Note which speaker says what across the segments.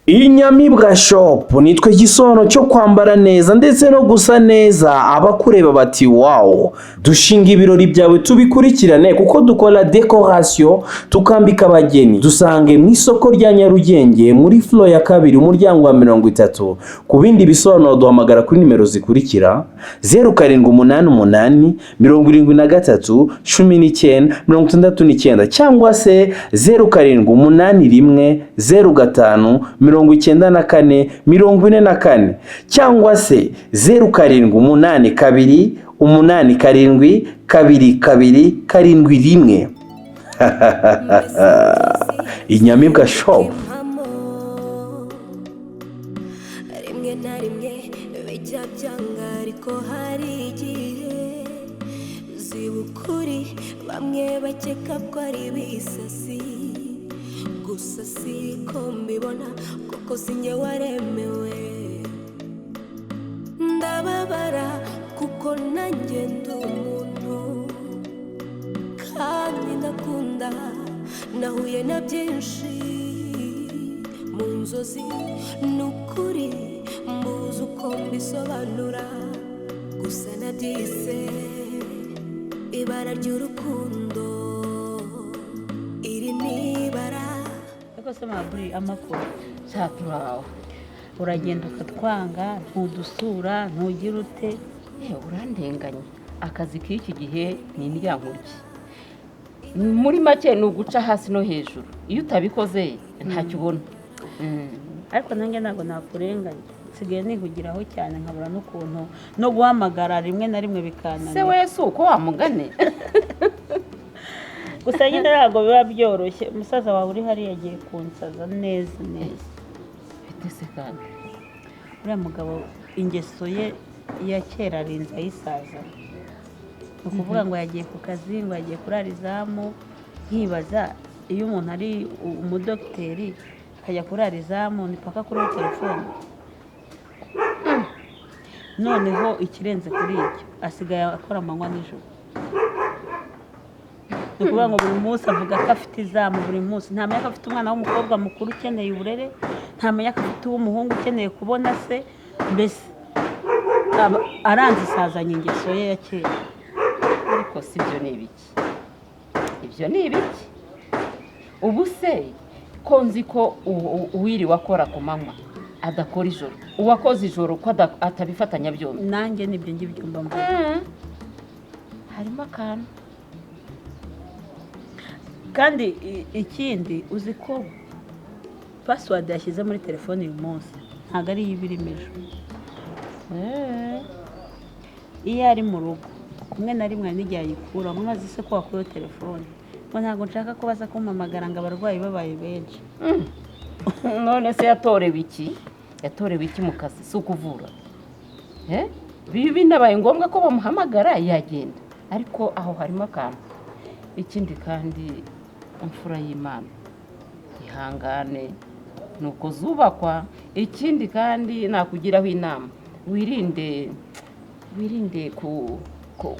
Speaker 1: Inyamibwa shop nitwe gisono cyo kwambara neza ndetse no gusa neza abakureba bati wow dushinga ibirori byawe tubikurikirane kuko dukora decoration tukambika abageni dusange mu isoko rya Nyarugenge muri floor ya kabiri umuryango wa 30 ku bindi bisono duhamagara kuri nimero zikurikira 0788 73 19 cyangwa se 0781 05 94 cyangwa se 0782872271 Inyamibwa shop.
Speaker 2: Rimwe na rimwe bijya byanga ariko hari igihe zibukuri bamwe bakeka ko ari bisasi gusa siko mbibona kuko sinye waremewe ndababara kuko nanjye ndi umuntu kandi ndakunda nahuye na byinshi mu nzozi n'ukuri mbuze uko mbisobanura gusa nabyise ibara ry'urukundo iri ni ibara
Speaker 3: se maburi amakuru cyaturaho uragenda ukatwanga ntudusura ntugira ute urandenganye akazi k'iki gihe ni indyankurye muri make ni uguca hasi no hejuru iyo utabikoze ntacyo ubona
Speaker 4: ariko nanjye ntabwo nakurenganya nsigaye nihugiraho cyane nkabura n'ukuntu no guhamagara rimwe na rimwe bikanana
Speaker 3: se wese uko wamugane
Speaker 4: gusa nyine ntabwo biba byoroshye umusaza wawe uri hariya agiye kunsaza neza
Speaker 3: bitese kandi
Speaker 4: uriya mugabo ingeso ye ya kera arinze ayisaza ni ukuvuga ngo yagiye ku kazi ngo yagiye kurara izamu nkibaza iyo umuntu ari umudogiteri akajya kurara izamu ni paka kuri telefone noneho ikirenze kuri ibyo asigaye akora amanywa n'ijoro ni ukuvuga ngo buri munsi avuga ko afite izamu buri munsi ntamenya ko afite umwana w'umukobwa mukuru ukeneye uburere ntamenya ko afite uw'umuhungu ukeneye kubona se mbese aranze isazanye ingeso ye ya kera
Speaker 3: ariko si ibyo ni ibiki ibyo ni ibiki ubu se ko nzi ko uwiriwe akora ku manywa adakora ijoro uwakoze ijoro ko atabifatanya byombi
Speaker 4: nanjye nibyo ngibyo mba mbona
Speaker 3: harimo akantu
Speaker 4: kandi ikindi uzi ko password yashyize muri telefone uyu munsi ntabwo ari iy'ibirimo ejo iyo ari mu rugo rimwe na rimwe n'igihe ayikura mwazi se ko wakuye telefone ngo ntabwo nshaka ko baza kumpamagara ngo abarwayi babaye benshi
Speaker 3: none se yatorewe iki mu kazi si ukuvura binabaye ngombwa ko bamuhamagara yagenda ariko aho harimo akantu ikindi kandi imfura y'Imana ihangane nuko zubakwa ikindi kandi nakugiraho inama wirinde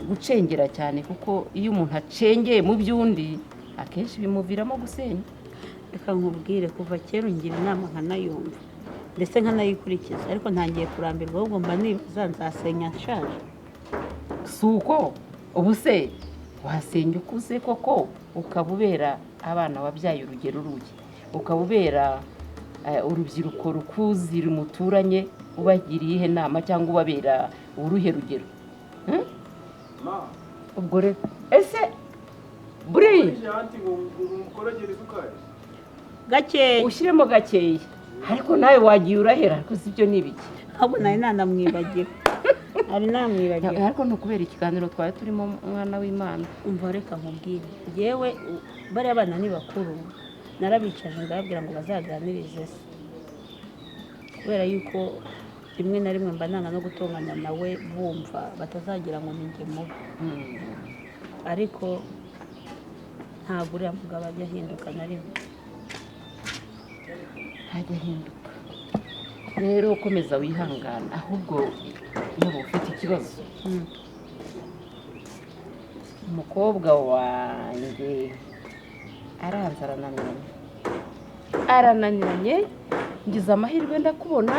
Speaker 3: gucengera cyane kuko iyo umuntu acengeye mu by'undi akenshi bimuviramo gusenya
Speaker 4: reka nkubwire kuva kera ungira inama nkanayumva ndetse nkanayikurikiza ariko ntangiye kurambirwa ahubwo mba nibaza nzasenya nshaje
Speaker 3: si uko ubu se wasenya ukuze koko ukaba ubera abana wabyaye urugero rugi ukaba ubera urubyiruko rukuzi rumuturanye ubagiriye ihe nama cyangwa ubabera uruhe rugero ubwo rero ese buri
Speaker 4: gakeya
Speaker 3: ushyiremo gakeya ariko nawe wagiye urahera ariko si byo ni ibiki
Speaker 4: ahubwo nari nanamwibagiwe ari namwibagiwe
Speaker 3: ariko ni ukubera ikiganiro twari turimo umwana w'Imana
Speaker 4: umva reka nkubwire yewe bariya bana ni bakuru narabicaje ndababwira ngo bazaganirize se kubera yuko rimwe na rimwe mba nanga no gutongana nawe bumva batazagira ngo ninjye mubi ariko ntabwo uriya mugabo ajya ahinduka na rimwe
Speaker 3: ajya ahinduka rero ukomeza wihangana ahubwo niba ufite ikibazo umukobwa wanjye aranze arananiranye
Speaker 5: ngize amahirwe ndakubona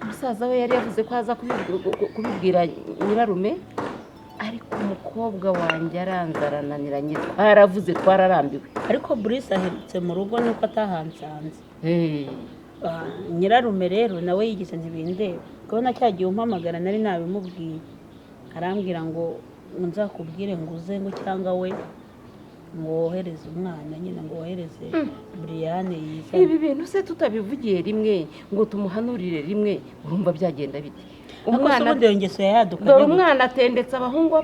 Speaker 5: musaza we yari yavuze ko aza kubibwira nyirarume ariko umukobwa wanjye aranzarananiranye twaravuze twararambiwe
Speaker 4: ariko Bruce aherutse mu rugo nuko atahansanze nyirarume rero nawe yigize ntibindeba kubona cyagiye umpamagara nari nabimubwiye arambwira ngo nzakubwire ngo uze ngo cyangwa we ngo wohereze umwana nyine ngo wohereze Brianne yiza
Speaker 5: ibi bintu se tutabivugiye rimwe ngo tumuhanurire rimwe urumva byagenda bite
Speaker 4: umwana ngeso yaduka
Speaker 5: dore umwana atendetse abahungu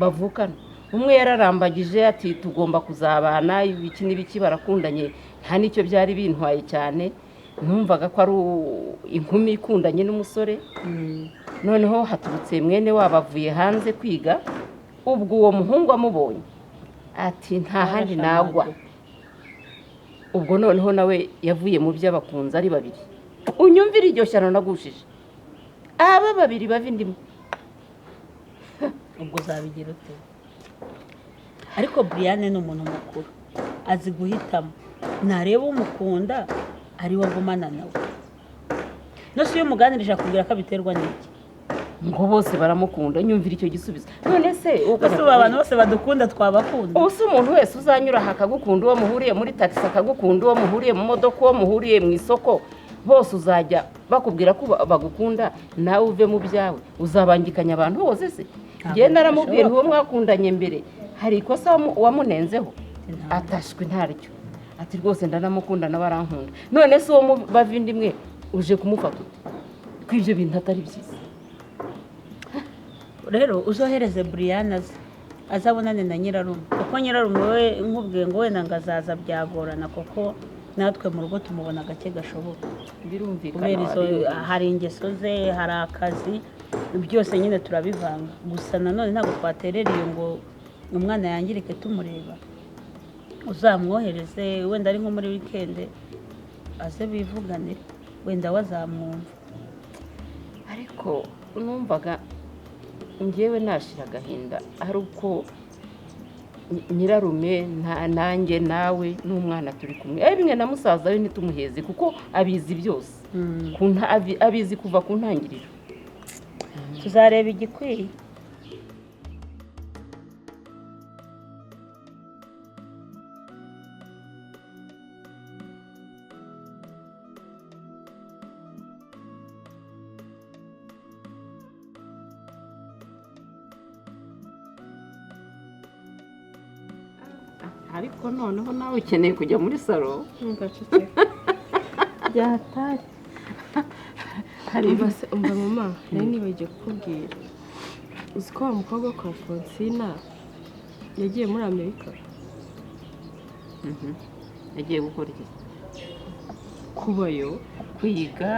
Speaker 5: bavukana umwe yararambagije ati tugomba kuzabana ibiki n'ibiki barakundanye nta nicyo byari bintwaye cyane numvaga ko ari inkumi ikundanye n'umusore noneho haturutse mwene wabo avuye hanze kwiga ubwo uwo muhungu amubonye ati nta handi nagwa ubwo noneho nawe yavuye mu by'abakunzi ari babiri unyumvira iryo shyano nagushije aba babiri bava indimo
Speaker 4: ubwo uzabigira ute ariko Brianne ni umuntu mukuru azi guhitamo ntareba umukunda ari we agumana nawe no si iyo muganirije akubwira ko abiterwa n'iki
Speaker 5: ngo bose baramukunda nyumvira icyo gisubizo none se
Speaker 4: abantu bose badukunda twabakunda
Speaker 5: ubu se umuntu wese uzanyura aha akagukunda uwo muhuriye muri taxi akagukunda uwo muhuriye mu modoka uwo muhuriye mu isoko bose uzajya bakubwira ko bagukunda nawe uve mu byawe uzabangikanya abantu bose se njye naramubwiye ntuwo mwakundanye mbere hari ikosa wamunenzeho atashwe ntaryo ati rwose ndanamukunda nawe arankunda none se uwo bava indimwe uje kumufata ko ibyo bintu atari byiza
Speaker 4: rero uzohereze Brianne azabonane na nyirarume kuko nyirarume we nkubwiye ngo wenda ngazaza byagorana kuko natwe mu rugo tumubona gake gashoboka
Speaker 5: birumvikana
Speaker 4: hari ingeso ze hari akazi byose nyine turabivanga gusa nanone ntabwo twaterereye ngo umwana yangirike tumureba uzamwohereze wenda ari nko muri weekend aze bivuganire wenda wazamwumva
Speaker 5: ariko numvaga njyewe nashira agahinda ari uko nyirarume nanjye nawe n'umwana turi kumwe bimwe na musaza we ntitumuheze kuko abizi byose abizi kuva ku ntangiriro
Speaker 4: tuzareba igikwiye
Speaker 5: ariko noneho nawe ukeneye kujya muri salo
Speaker 4: byatari
Speaker 5: hari
Speaker 6: umva mama nari nibagiye kukubwira uzi ko wa mukobwa kwa Francina yagiye muri Amerika
Speaker 5: yagiye gukora iki
Speaker 6: kubayo
Speaker 5: kwiga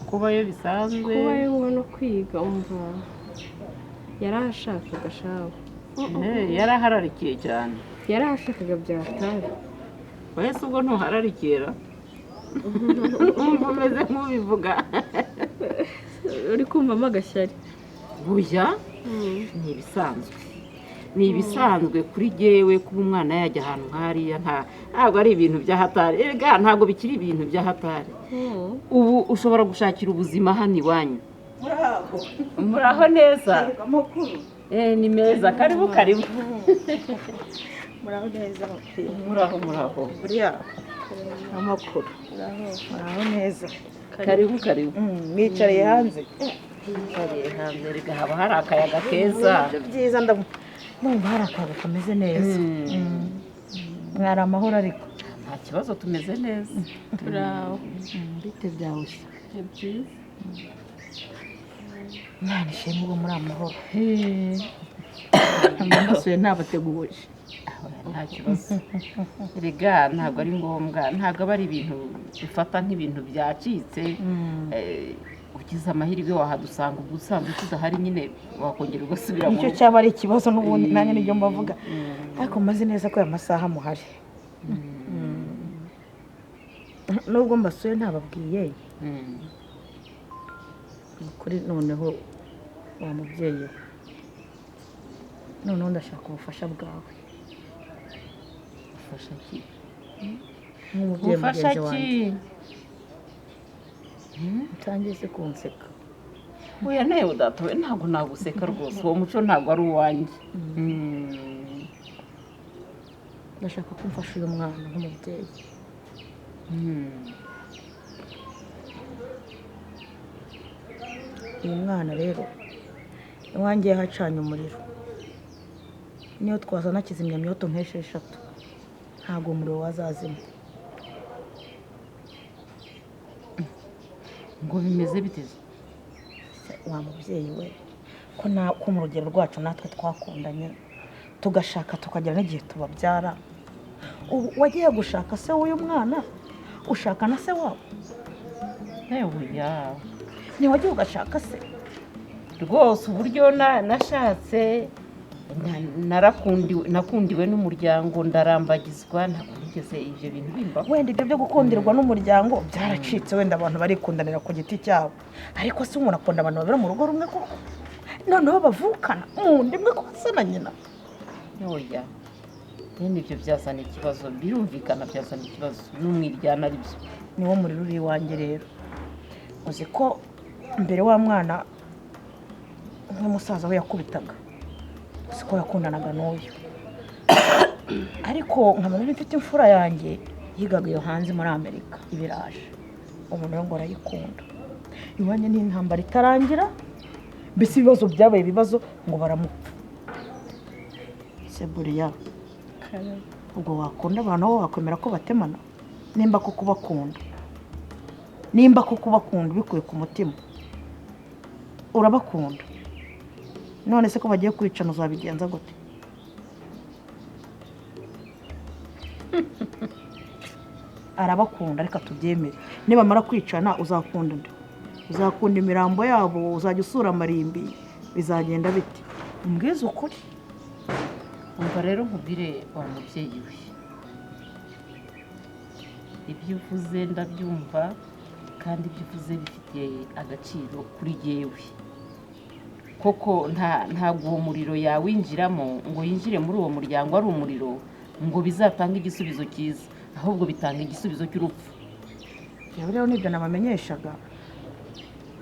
Speaker 5: kubayo bisanzwe
Speaker 6: kubayo ngo no kwiga umva yarahashakaga shawe
Speaker 5: yarahararikiye cyane
Speaker 6: yarahashakaga byatari
Speaker 5: wese ubwo ntuhararikira umeze nk'ubivuga
Speaker 6: uri kumvamo agashyari
Speaker 5: buya ni ibisanzwe kuri jyewe kuba umwana yajya ahantu nk'hariya ntabwo ari ibintu by'ahatari ntabwo bikiri ibintu by'ahatari ubu ushobora gushakira ubuzima hano iwanyu muraho neza ni meza karibu
Speaker 7: muraho neza
Speaker 5: muraho
Speaker 7: buriya amakuru muraho neza
Speaker 5: karibu
Speaker 7: mwicariye hanze
Speaker 5: reka haba hari akayaga keza
Speaker 7: byiza ndumva hari akayaga kameze neza mwari amahoro ariko
Speaker 5: nta kibazo tumeze neza
Speaker 6: turaho
Speaker 7: bite byawe
Speaker 6: ni byiza
Speaker 7: mwana ishema ubwo muri amahoro mbasuye ntabateguje
Speaker 5: nta kibazo rega ntabwo ari ngombwa ntabwo aba ari ibintu bifata nk'ibintu byacitse ugize amahirwe wahadusanga ubwo usanzwe tudahari nyine wakongera ugasubira mu
Speaker 7: nicyo cyaba ari ikibazo n'ubundi nanjye nibyo mbavuga ariko maze neza ko aya masaha muhari nubwo mbasuye ntababwiye kuri noneho wa mubyeyi we noneho ndashaka ubufasha bwawe
Speaker 5: ufasha ki
Speaker 7: nk'umubyeyi
Speaker 3: ufasha
Speaker 7: mugenzi wanjye
Speaker 3: ki
Speaker 7: utangiye se kunseka
Speaker 3: oya nawe udatowe ntabwo naguseka rwose uwo muco ntabwo ari uwanjye
Speaker 7: ndashaka ko umfasha uyu mwana nk'umubyeyi uyu mwana rero iwanjye yahacanye umuriro niyo twazana kizimyamyoto nk'esheshatu ntabwo umuriro wazazima
Speaker 3: ngo bimeze biteze
Speaker 7: wa mubyeyi we ko mu rugero rwacu natwe twakundanye tugashaka tukagira n'igihe tubabyara wagiye gushaka se w'uyu mwana ushaka na se wabo
Speaker 3: ya
Speaker 7: ntiwagiye ugashaka se
Speaker 3: rwose uburyo nashatse nakundiwe n'umuryango ndarambagizwa ntabwo nigeze ibyo bintu bimbaho
Speaker 7: wenda ibyo byo gukundirwa n'umuryango byaracitse wenda abantu barikundanira ku giti cyabo ariko se umuntu akunda abantu babiri mu rugo rumwe koko noneho bavukana mu nda imwe kose na nyina
Speaker 3: oya nyine ibyo byazana ikibazo birumvikana byazana ikibazo n'umwiryana ari byo
Speaker 7: niwo muriro uri iwanjye rero uzi ko mbere wa mwana nk'umusaza we yakubitaga uzi ko yakundanaga n'uyu ariko nkabona mfite imfura yanjye yigaga iyo hanze muri Amerika ibiraje umuntu rero ngo arayikunda iwanjye n'intambara itarangira mbese ibibazo byabaye ibibazo ngo baramupfa Seburiya ubwo wakunda abantu aho wakwemera ko batemana nimba kuko ubakunda ubikuye ku mutima urabakunda none se ko bagiye kwicana uzabigenza gute arabakunda reka tubyemere nibamara kwicana uzakunda nde uzakunda imirambo yabo uzajya usura amarimbi bizagenda bite umbwize ukuri
Speaker 3: umva rero nkubwire wa mubyeyi we ibyo uvuze ndabyumva kandi ibyo uvuze bifitiye agaciro kuri jyewe koko ntabwo uwo muriro yawinjiramo ngo yinjire muri uwo muryango ari umuriro ngo bizatange igisubizo cyiza ahubwo bitanga igisubizo cy'urupfu
Speaker 7: rero nibyo nabamenyeshaga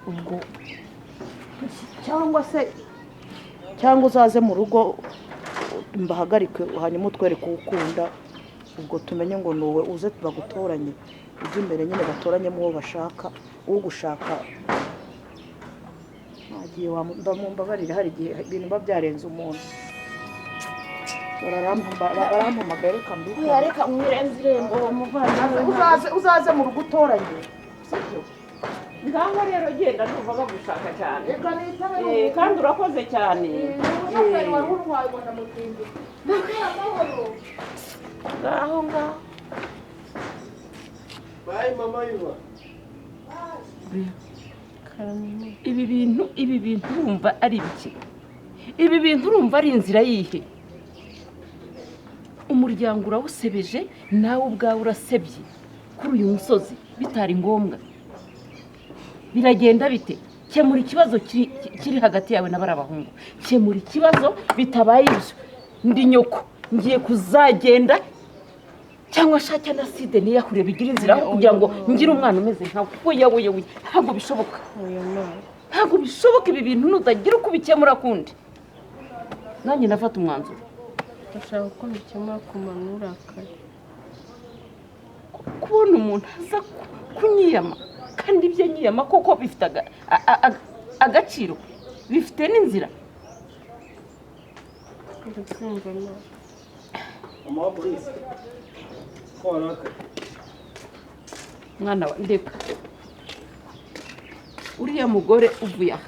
Speaker 7: ubwo cyangwa uzaze mu rugo mbahagarike hanyuma utwereke ukunda ubwo tumenye ngo nuwe uze bagutoranye ujye imbere nyine batoranyemo uwo bashaka uwo gushaka ntagiye wambabarira hari igihe ibintu biba byarenze umuntu barampamagaye reka mbikore reka mwirenze irembo muvandimwe uzaze mu rugo utoranye sibyo
Speaker 3: ngaho rero genda numva bagushaka cyane kandi urakoze cyane ngaho
Speaker 1: bayi mama Iwa
Speaker 3: ibi bintu urumva ari ibiki ibi bintu urumva ari inzira yihe umuryango urawusebeje nawe ubwawe urasebye kuri uyu musozi bitari ngombwa biragenda bite kemura ikibazo kiri hagati yawe n'abari abahungu kemura ikibazo bitabaye ibyo ndi nyoko ngiye kuzagenda cyangwa shaka na side niyahure bigira inzira kugira ngo ngire umwana umeze nkawe oya ntabwo bishoboka ntabwo bishoboka ibi bintu nutagira uko ubikemura kundi nanjye nafata umwanzuro
Speaker 6: ndashaka ko mbikemura ku manura kare
Speaker 3: kubona umuntu aza kunyiyama kandi ibyo nyiyama koko bifite agaciro bifite n'inzira
Speaker 6: ndabyumva nawe
Speaker 1: mama Brice
Speaker 3: mwana wa ndeka uriya mugore uvuye aha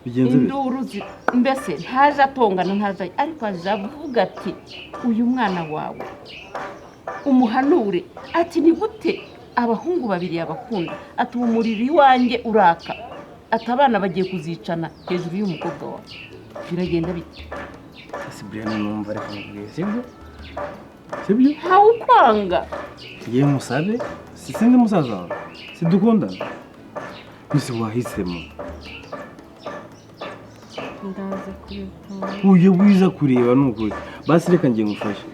Speaker 3: induru mbese ntaje atongana ntaje ariko aje avuga ati uyu mwana wawe umuhanure ati ni gute abahungu babiri yabakunda ati umuriro iwanjye uraka ati abana bagiye kuzicana hejuru y'umukobwa wawe biragenda bite
Speaker 1: Brianne numva reka mubwiye sibyo
Speaker 3: ntawe ukwanga
Speaker 1: ngiye musabe sindi musaza wawe sidukundana mbese wahisemo
Speaker 6: ndaza kureba
Speaker 1: uye wiza kureba nukuri basi reka ngiye ngufashe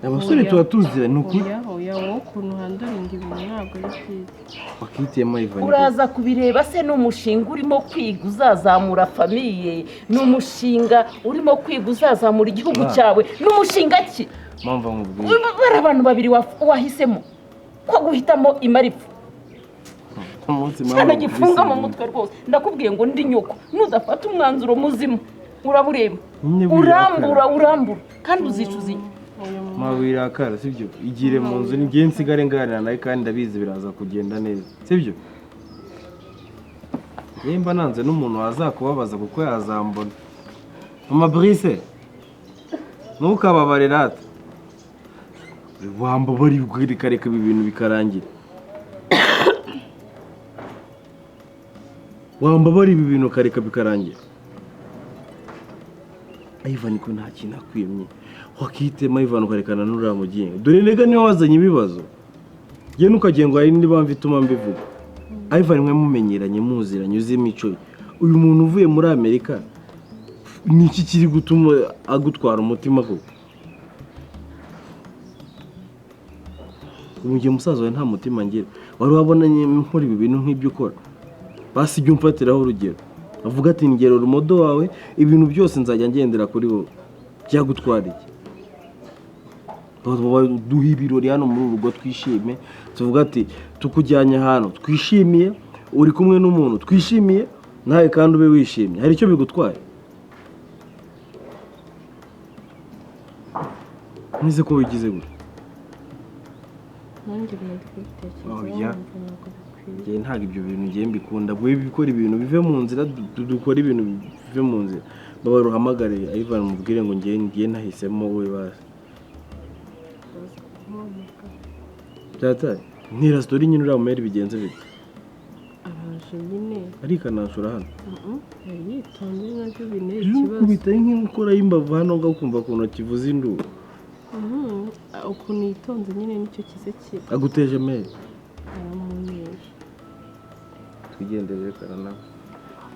Speaker 8: abasore tuba tuzira ni ukuri
Speaker 6: oya wowe ukuntu handoringa ibintu ntabwo ari byiza
Speaker 8: bakitiyemo Ivan
Speaker 5: uraza kubireba se n'umushinga urimo kwiga uzazamura famiye n'umushinga urimo kwiga uzazamura igihugu cyawe n'umushinga ki
Speaker 8: mpamvu nkubwiye
Speaker 5: bari abantu babiri wahisemo ko guhitamo imarifu cyane gifunga mu mutwe rwose ndakubwiye ngo ndi nyoko nudafata umwanzuro muzima urabureba urambura kandi uzicuza
Speaker 8: mawirakara sibyo igire mu nzu ni ngiye nsigare nganira nawe kandi ndabizi biraza kugenda neza sibyo nimba nanze n'umuntu wazakubabaza kuko yazambona mama Brice ntukababare rata wamba bari bwirikareka ibi bintu bikarangira wamba bari ibi bintu kareka bikarangira Ivan ko nta kintu akwiyemye wakitema Ivan ukarekana n'uramuginga dore nega niwe wazanye ibibazo je nukagengo ari ndi bamvi tuma mbivuga Ivan mwe mumenyeranye muziranye uzi imico uyu muntu uvuye muri Amerika niki kiri gutuma agutwara umutima ko umujye musaza we nta mutima ngira wari wabonanye nkora ibi bintu nk'ibyo ukora basi jye umfatiraho urugero avuga ati ngero rumodo wawe ibintu byose nzajya ngendera kuri wowe byagutwara iki duha ibirori hano muri urugo twishime tuvuga ati tukujyanye hano twishimiye uri kumwe n'umuntu twishimiye nawe kandi ube wishimye hari icyo bigutwaye nize ko wigize gute
Speaker 6: nanjye ntabwo
Speaker 8: ngiye ntabwo ibyo bintu ngiye mbikunda bwe bikora ibintu bive mu nzira dukora ibintu bive mu nzira babaruhamagare Ivan mubwire ngo ngiye nahisemo we basi cyata ni restaurant nyine uriya meri bigenze bite
Speaker 6: araje nyine
Speaker 8: ariko nashura hano
Speaker 6: yitonze nacyo binteye ikibazo
Speaker 8: kubita nk'ukora y'imbavu hano ngakumva ukuntu kivuza induru
Speaker 6: ukuntu yitonze nyine nicyo kize kiba
Speaker 8: aguteje meri
Speaker 6: aramuneje
Speaker 8: twigendere kana nawe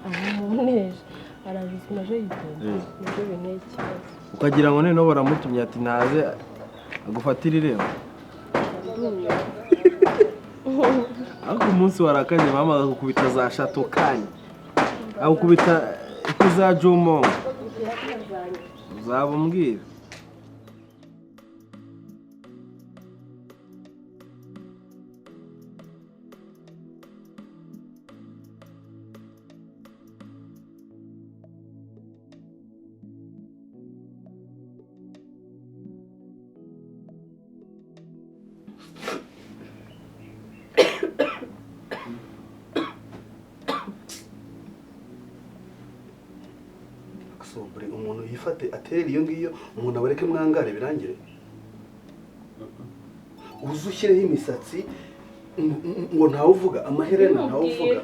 Speaker 6: aramuneje araje naje yitonze nibyo binteye ikibazo
Speaker 8: ukagira ngo noneho baramutumye ati naze agufatira irembo ariko umunsi warakaje mama agukubita za shato kanya agukubita kuza Jomo uzaba umbwira
Speaker 9: umuntu yifate atere iyo ngiyo umuntu abareke mwangare birangire uzushyireho imisatsi ngo ntawe uvuga amaherena ntawe uvuga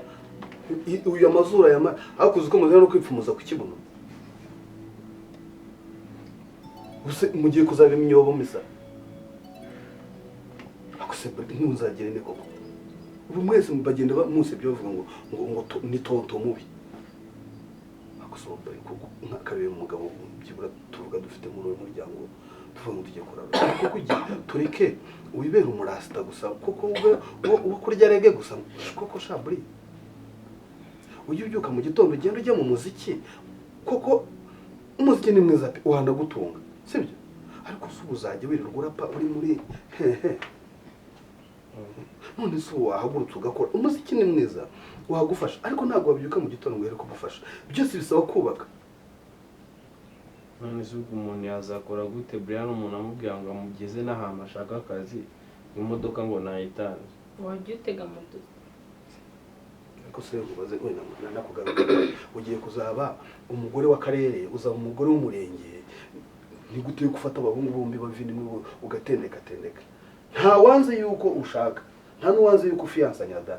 Speaker 9: uyu amazura hakuze uko muzana no kwipfumuza ku kibuno mugiye kuzaba imyobo misa akuse ntuzagire ne koko ubu mwese bagenda musebye bavuga ngo ni tonto mubi akusomba nk'akabe umugabo byibura tuvuga dufite muri uyu muryango tuvuga ngo tujye kurara kuko tureke wibera umurasta gusa kuko uwo kurya rege gusa kuko shaburi ujye ubyuka mu gitondo ugenda ujya mu muziki kuko umuziki ni mwiza pe uhanda gutunga sibyo ariko uzajya wirirwa urapa uri muri hehe none se wahagurutse ugakora umuziki ni mwiza wagufasha ariko ntabwo wabyuka mu gitondo ngo kugufasha byose bisaba kubaka
Speaker 8: none se umuntu yazakora gute Brianne umuntu amubwira ngo amugeze n'ahantu ashaka akazi imodoka ngo nayitanze
Speaker 6: wajya utega moto
Speaker 9: ariko se ubaze wenda nakugaruka ugiye kuzaba umugore w'akarere uzaba umugore w'umurenge ni gute gufata abahungu bombi bavindimwe ugatendeka nta wanze yuko ushaka nta nuwanze yuko ufiyansanya da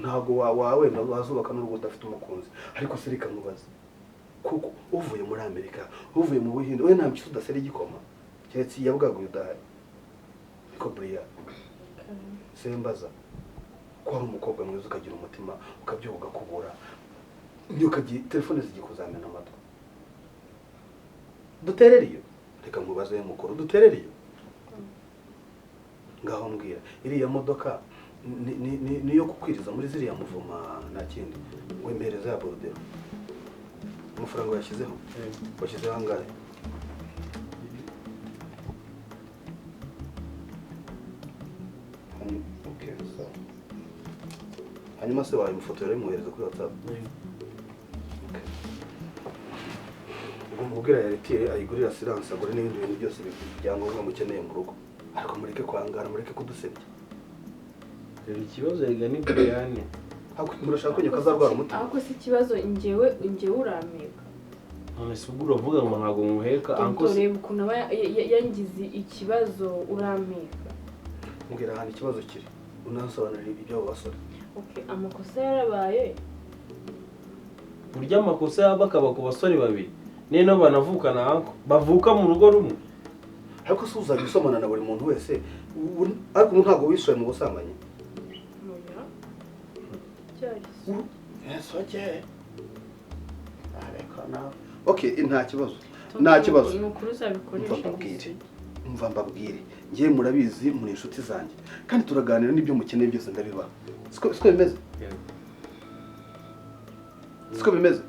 Speaker 9: ntago wawe wazubaka n'urugo udafite umukunzi ariko se reka mubaze kuko uvuye muri Amerika uvuye mu Buhinde we nta mpyisi udasera igikoma keretse yabwaguye udahari ariko Brianne sembaza ko ari umukobwa mwiza ukagira umutima ukabyuka ugakubura niyo ukagira telefone zigikuzamena amatwi duterere iyo reka nkubaze mukuru duterere ngaho mbwira iriya modoka niyo kukwiriza muri ziriya muvuma nta kindi wembereza ya borudero amafaranga yashyizeho washyizeho angahe okay so hanyuma se wawe ifoto yari muhereza kuri WhatsApp umubwira yaretire ayigurira silence agure n'ibindi bintu byose byangombwa mukeneye mu rugo ariko mureke kwangara mureke kudusebya
Speaker 8: rero ikibazo riga ni Brianne
Speaker 9: murashaka ko nyakazarwara umutima
Speaker 6: ahubwo si ikibazo njyewe urameka
Speaker 8: none se ubwo uravuga ngo ntabwo muheka
Speaker 6: anko reba ukuntu aba yangize ikibazo urameka
Speaker 9: mbwira hano ikibazo kiri unasobanurira ibyo basore
Speaker 6: okay amakosa yarabaye
Speaker 8: burya amakosa yaba akaba ku basore babiri neno banavukana anko bavuka mu rugo rumwe
Speaker 9: ariko se uzajya usomana na buri muntu wese ariko ntabwo wishoye mu busambanyi okay nta kibazo mva mbabwire ngiye murabizi muri inshuti zanjye kandi turaganira n'ibyo mukeneye byose ndabibaha siko bimeze siko bimeze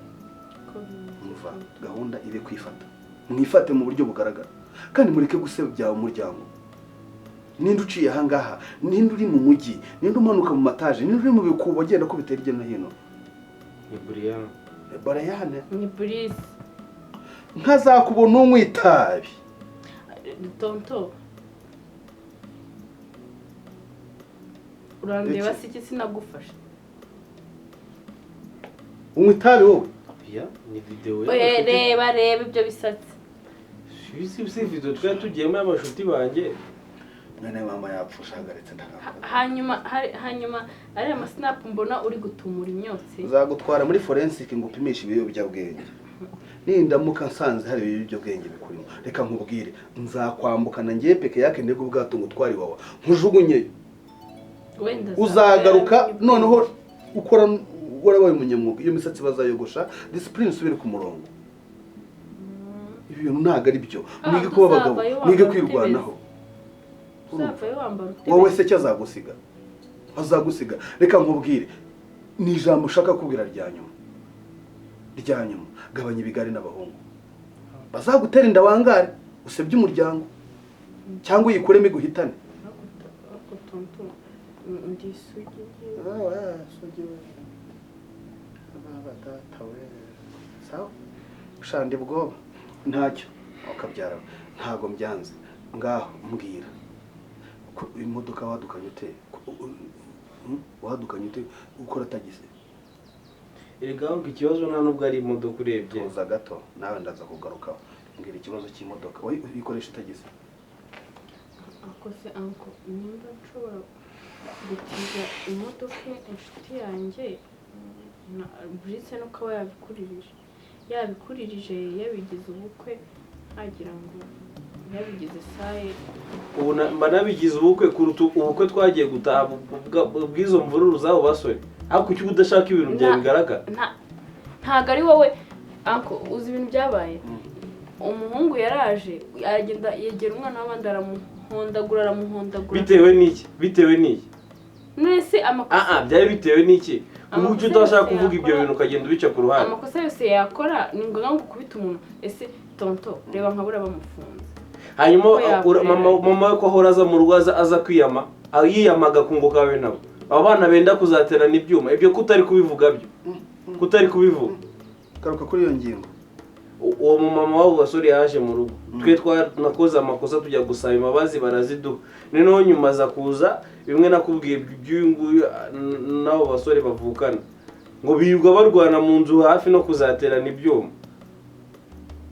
Speaker 9: mva gahunda ibe kwifata mwifate mu buryo bugaragara kandi mureke gusebya umuryango ninde uciye aha ngaha ninde uri mu mujyi ninde umanuka mu mataje ninde uri mu bikubo agenda ko bitera hirya no hino
Speaker 8: ni Brianne
Speaker 9: Brianne
Speaker 6: ni Brice
Speaker 9: nkazakubona unywa itabi
Speaker 6: tonto urandeba si iki sinagufasha
Speaker 9: unywa itabi wowe
Speaker 8: ya ni video
Speaker 6: reba ibyo bisatsi
Speaker 8: si video twari tugiyemo y'abashuti banjye
Speaker 9: none mama yapfusha hagaritse
Speaker 6: hanyuma ari amasnap mbona uri gutumura imyotsi
Speaker 9: uzagutwara muri forensic ngo upimishe ibiyobyabwenge nindamuka nsanze hari ibiyobyabwenge bikurimo reka nkubwire nzakwambukana ngiye peke yake ndego ubwato ngutwari wawe nkujugunye uzagaruka noneho ukora warabaye umunyamwuga iyo misatsi bazayogosha discipline subire ku murongo ibintu ntago ari byo mwige kuba abagabo mwige kwirwanaho wowe se cyazagusiga azagusiga reka nkubwire ni ijambo ushaka kubwira rya nyuma gabanya ibigari n'abahungu bazagutera inda wangare usebye umuryango cyangwa uyikuremo iguhitane ushande bwoba ntacyo ukabyara ntago mbyanze ngaho mbwira imodoka wadukanye ute ukora tagise
Speaker 8: erega ngo ikibazo nta nubwo ari imodoka urebye
Speaker 9: tuza gato nawe ndaza kugarukaho mbwira ikibazo cy'imodoka uyikoresha tagise
Speaker 6: akose anko nimba nshobora gutiza imodoka inshuti yanjye Brice nuko aba yabikuririje yabigize ubukwe agira ngo yabigize saye
Speaker 8: ubu mba nabigize ubukwe kuruta ubukwe twagiye gutaha bw'izo mvururu z'abo basore ariko kuki udashaka ibintu byawe bigaragara
Speaker 6: ntago ari wowe anko uzi ibintu byabaye umuhungu yaraje aragenda yegera umwana w'abandi aramuhondagura
Speaker 8: bitewe n'iki
Speaker 6: nese amakosa
Speaker 8: byari bitewe n'iki kuki udashaka kuvuga ibyo bintu ukagenda ubica ku ruhande
Speaker 6: amakosa yose yakora ni ngombwa ngo ukubite umuntu ese tonto reba nkabura bamufunze
Speaker 8: hanyuma mama we ko ahora aza mu rugo aza kwiyama yiyama agakunguka kawe nabo abo bana benda kuzaterana ibyuma ibyo kutari kubivuga
Speaker 9: garuka kuri iyo ngingo
Speaker 8: uwo mumama w'abo basore yaje mu rugo twe twanakoze amakosa tujya gusaba imbabazi baraziduha noneho nyuma aza kuza bimwe nakubwiye by'uyu nguyu n'abo basore bavukana ngo birirwa barwana mu nzu hafi no kuzaterana ibyuma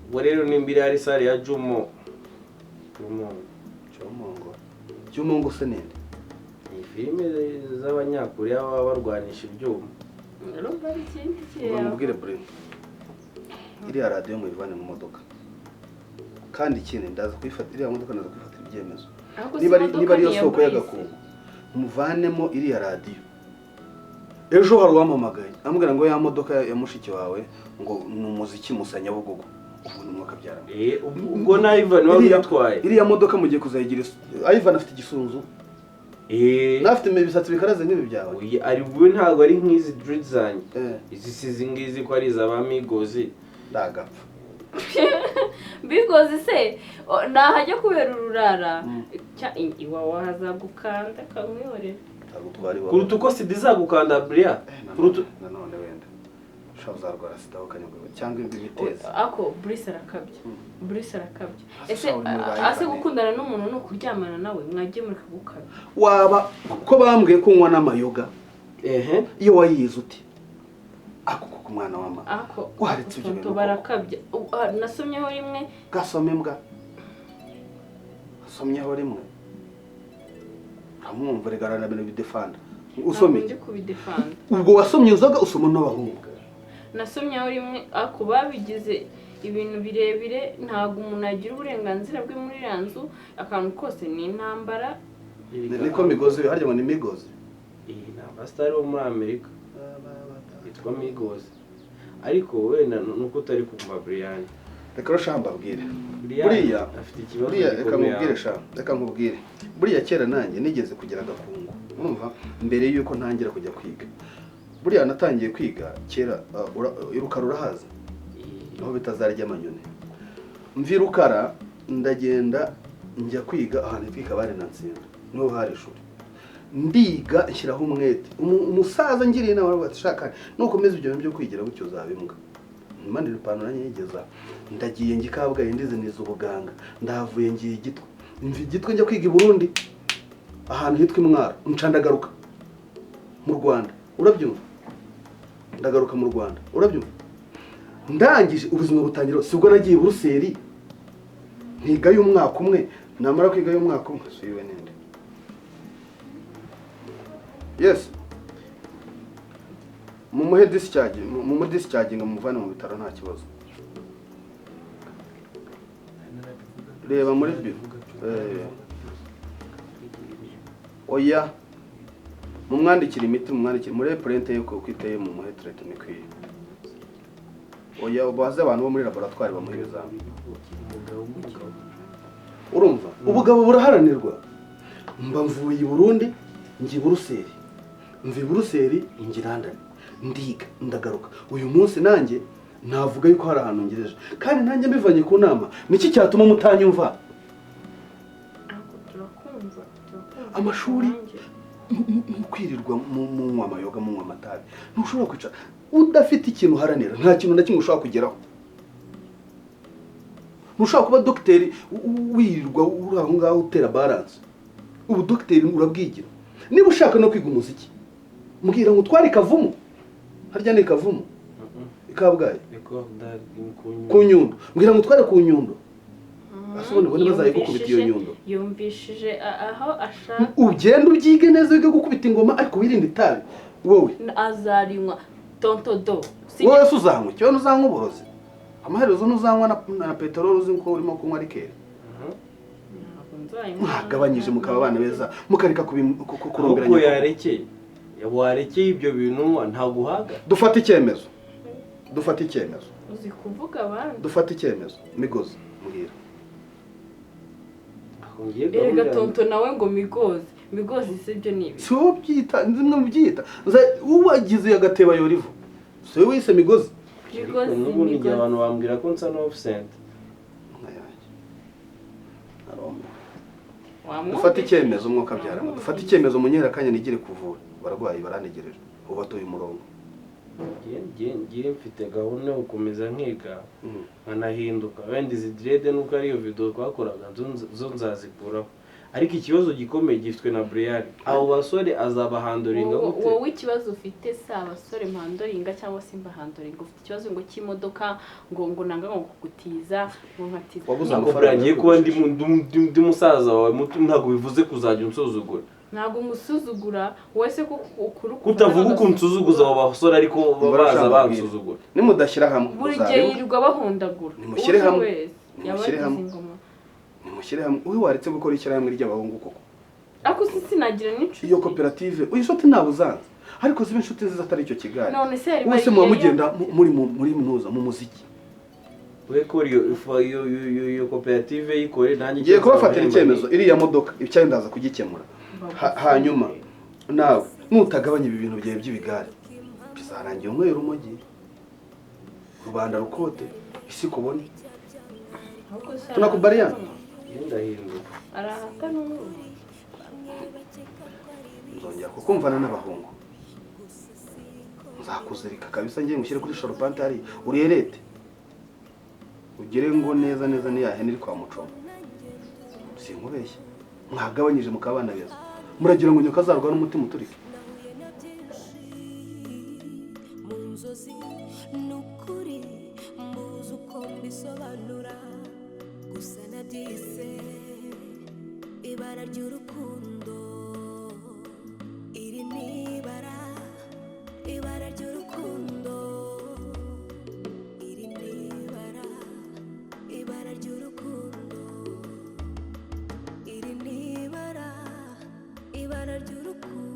Speaker 8: ubwo rero nimbiri hari sare ya
Speaker 9: Jumongo se nende
Speaker 8: ni filime z'abanyakoreya baba barwanisha ibyuma
Speaker 9: bamubwire Brianne iriya radiyo muyivane mu modoka kandi ikindi ndaza kuyifata iriya modoka ndaza kwifatira ibyemezo niba ariyo soko y'agakungu muvanemo iriya radiyo ejo hari uwampamagaye ambwira ngo ya modoka ya mushiki wawe ngo ni umuziki musa Nyabugogo umuntu umwaka byaramo
Speaker 8: ubwo na Ivan wari yatwaye
Speaker 9: iriya modoka mugiye kuzayigira Ivan afite igisunzu nafite ibisatsi bikaraze nk'ibi byawe
Speaker 8: ari bube ntabwo ari nk'izi dread zanjye izi sizi ngizi ko ari iz'abamigozi
Speaker 9: ndagapfa
Speaker 6: bigozi se nahajya kubera ururara iwawe hazagukanda kamwihorera
Speaker 8: kuruta uko sida izagukanda Brianne kuruta
Speaker 9: nanone wenda ushobora uzarwara sida ukanyagwa cyangwa indi miteza
Speaker 6: ako Brice arakabye ese gukundana n'umuntu ni ukuryamana nawe mwagiye muri kugukabya
Speaker 9: waba ko bambwiye ko unywa n'amayoga iyo wayize uti ako ku mwana w'ama
Speaker 6: ako
Speaker 9: waretse ibyo bintu
Speaker 6: barakabya nasomyeho rimwe
Speaker 9: gasome mbwa asomyeho rimwe amwumva regarana bino bidefanda usomye
Speaker 6: ndi kubidefanda
Speaker 9: ubwo wasomye inzoga usoma n'abahungu
Speaker 6: nasomyeho rimwe ako babigize ibintu birebire ntabwo umuntu agira uburenganzira bwe muri iriya nzu akantu kose ni intambara
Speaker 9: niko migozi harya ngo ni migozi
Speaker 8: ni abasitari bo muri Amerika bitwa migozi ariko wenda nuko utari kumva Brianne
Speaker 9: reka roshamba abwire buriya
Speaker 8: afite ikibazo
Speaker 9: reka nkubwire buriya kera nanjye nigeze kugira agakungu urumva mbere yuko ntangira kujya kwiga buriya natangiye kwiga kera irukara urahaza aho bitazarya amanyoni mvi rukara ndagenda njya kwiga ahantu twika bari na nsinda niho hari ishuri ndiga nshyiraho umwete umusaza ngiriye nawe bashaka nukomeza ibyo byo kwigira gutyo zabimbwa manira ipantaro nyegeza ndagiye ngikabwaye ndizeniza ubuganga ndahavuye ngiye gitwa mvi gitwa njya kwiga i Burundi ahantu hitwa imwaro ncandagaruka mu Rwanda urabyumva ndagaruka mu Rwanda urabyumva ndangije ubuzima butangira sibwo nagiye Buruseli ntiga y'umwaka umwe namara kwiga y'umwaka umwe suyiwe ninde yes mu muhe discharge muvane mu bitaro nta kibazo reba muri biro oya mumwandikira imiti mumwandikira muri prente yo kwiteye mu muhe treatment ikwiye oya baze abantu bo muri laboratoire bamuha ibizami urumva ubugabo buraharanirwa mba mvuye i Burundi ngi Buruseli mvi Buruseli ingirandane ndiga ndagaruka uyu munsi nanjye navuga yuko hari ahantu ngejeje kandi nanjye mbivanye ku nama niki cyatuma mutanyumva amashuri kwirirwa mu amayoga mu amatabi ntushobora kwicara udafite ikintu haranira nta kintu na kimwe ushobora kugeraho ntushobora kuba dogiteri wirirwa uri aho ngaho utera balance ubu dogiteri urabwigira niba ushaka no kwiga umuziki mbwira ngo twari kavumu harya ni kavumu ikabwaye ku Nyundo mbwira ngo twari ku Nyundo asubone ngo nibazaye gukubita iyo Nyundo
Speaker 6: yumvishije aho ashaka
Speaker 9: ugenda ubyige neza wiga gukubita ingoma ariko wirinde itabi wowe
Speaker 6: azarinywa tonto do
Speaker 9: wowe uzanywa cyo uzanywa uburozi amaherezo ntuzanywa na peteroli uzi ko urimo kunywa rikeri mwagabanyije mukaba abana beza mukareka kuromberanya
Speaker 8: ko warekeye ibyo bintu ntabwo uhaga
Speaker 9: dufata icyemezo
Speaker 6: uzi kuvuga abandi
Speaker 9: dufata icyemezo migozi mbwira
Speaker 6: erega tonto nawe ngo migozi sibyo nibi
Speaker 9: si wowe byita zimwe mu byita ubagize agateba yorivu si wowe wise migozi
Speaker 8: n'ubundi igihe abantu bambwira ko nsa n'offset
Speaker 9: dufata icyemezo umwuka byaramo dufata icyemezo munyerakanya nigire kuvura barwayi baranegereje ubatoye umurongo
Speaker 8: ngiye mfite gahunda yo gukomeza nkiga nkanahinduka wenda izi direde nuko ariyo video twakoraga zo nzazikuraho ariko ikibazo gikomeye gifitwe na Brianne abo basore azabahandoringa gute
Speaker 6: wowe ikibazo ufite si abasore mpandoringa cyangwa se mbahandoringa ufite ikibazo ngo cy'imodoka ngo nanga ngo kugutiza ngo nkatiza
Speaker 8: ntabwo Brianne kuba ndi musaza wawe ntabwo bivuze kuzajya unsuzugura
Speaker 6: ntabwo musuzugura wese ko ukuru
Speaker 8: kutavuga ukuntu usuzuguza abo basore ariko baza bansuzugura
Speaker 9: nimudashyira hamwe
Speaker 6: buri gihe yirirwa bahondagura
Speaker 9: nimushyire hamwe nimushyire hamwe uyu waretse gukora ishyirahamwe ry'abahungu koko
Speaker 6: ako sinagira n'inshuti
Speaker 9: iyo koperative uyishote ntabuzanze ariko zibe inshuti nziza atari icyo kigali
Speaker 6: none se
Speaker 9: wese muba mugenda muri mnuza mu muziki
Speaker 8: we kora iyo koperative yikore nanjye
Speaker 9: ngiye kubafatira icyemezo iriya modoka icyayi ndaza kugikemura hanyuma nawe nutagabanya ibi bintu byawe by'ibigare bizarangira umweru urumogi rubanda rukote isi kubone tunakubaliana
Speaker 8: ndahinduka
Speaker 6: arahaka n'ubu
Speaker 9: nzongera kukumvana n'abahungu nzakuzirika kabisa ngiye ngushyire kuri sharupantari urerete ugire ngo neza neza niyahene iri kwa mucoma sinkubeshye mwagabanyije mukabana beza muragira ngo nyoka zarwa n'umutima uturike
Speaker 2: munzozi nukuri mbuze uko mbisobanura gusa nabyise ibara ry'urukundo iri ni ibara ry'urukundo iri ni ibara ry'urukundo iri ni ibara ry'urukundo